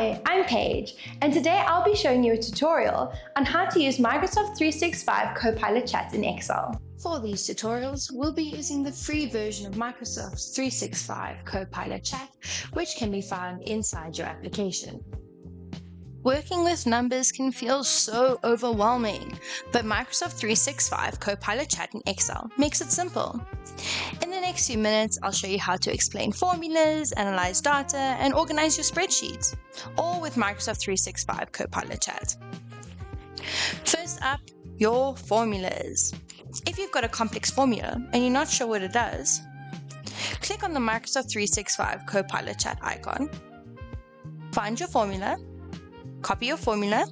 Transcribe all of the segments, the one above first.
Hi, I'm Paige, and today I'll be showing you a tutorial on how to use Microsoft 365 Copilot Chat in Excel. For these tutorials, we'll be using the free version of Microsoft 365 Copilot Chat, which can be found inside your application. Working with numbers can feel so overwhelming, but Microsoft 365 Copilot Chat in Excel makes it simple. In the next few minutes, I'll show you how to explain formulas, analyze data, and organize your spreadsheets, all with Microsoft 365 Copilot Chat. First up, your formulas. If you've got a complex formula and you're not sure what it does, click on the Microsoft 365 Copilot Chat icon, find your formula, copy your formula,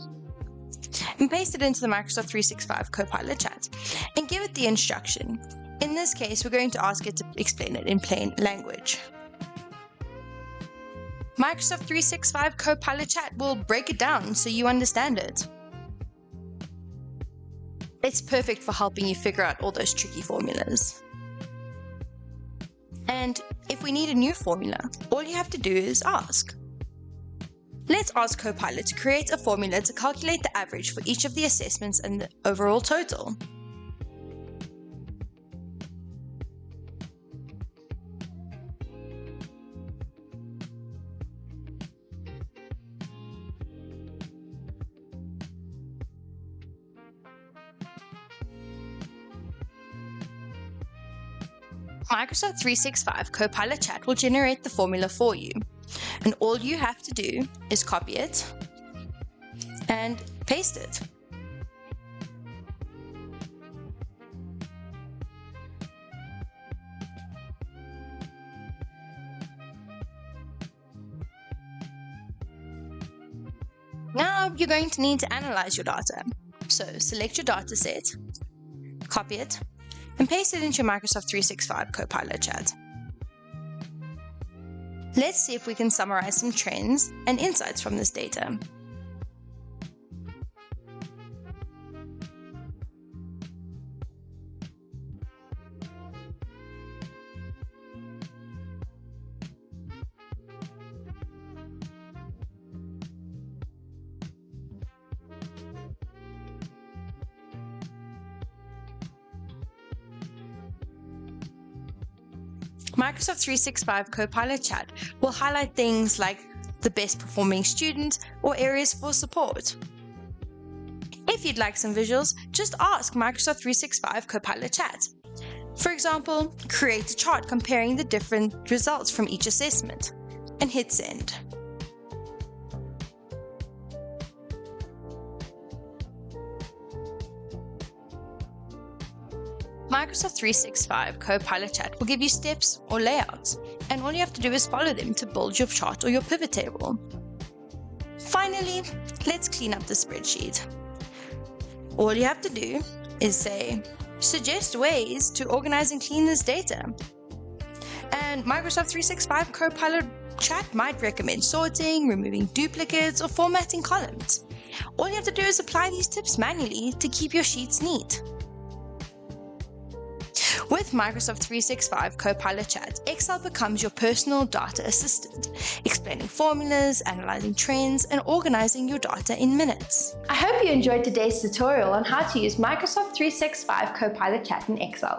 and paste it into the Microsoft 365 Copilot Chat, and give it the instruction. In this case, we're going to ask it to explain it in plain language. Microsoft 365 Copilot Chat will break it down so you understand it. It's perfect for helping you figure out all those tricky formulas. And if we need a new formula, all you have to do is ask. Let's ask Copilot to create a formula to calculate the average for each of the assessments and the overall total. Microsoft 365 Copilot Chat will generate the formula for you, and all you have to do is copy it and paste it. Now you're going to need to analyze your data. So select your data set, copy it, and paste it into Microsoft 365 Copilot Chat. Let's see if we can summarize some trends and insights from this data. Microsoft 365 Copilot Chat will highlight things like the best performing student or areas for support. If you'd like some visuals, just ask Microsoft 365 Copilot Chat. For example, create a chart comparing the different results from each assessment, and hit send. Microsoft 365 Copilot Chat will give you steps or layouts, and all you have to do is follow them to build your chart or your pivot table. Finally, let's clean up the spreadsheet. All you have to do is say, suggest ways to organize and clean this data. And Microsoft 365 Copilot Chat might recommend sorting, removing duplicates, or formatting columns. All you have to do is apply these tips manually to keep your sheets neat. With Microsoft 365 Copilot Chat, Excel becomes your personal data assistant, explaining formulas, analyzing trends, and organizing your data in minutes. I hope you enjoyed today's tutorial on how to use Microsoft 365 Copilot Chat in Excel.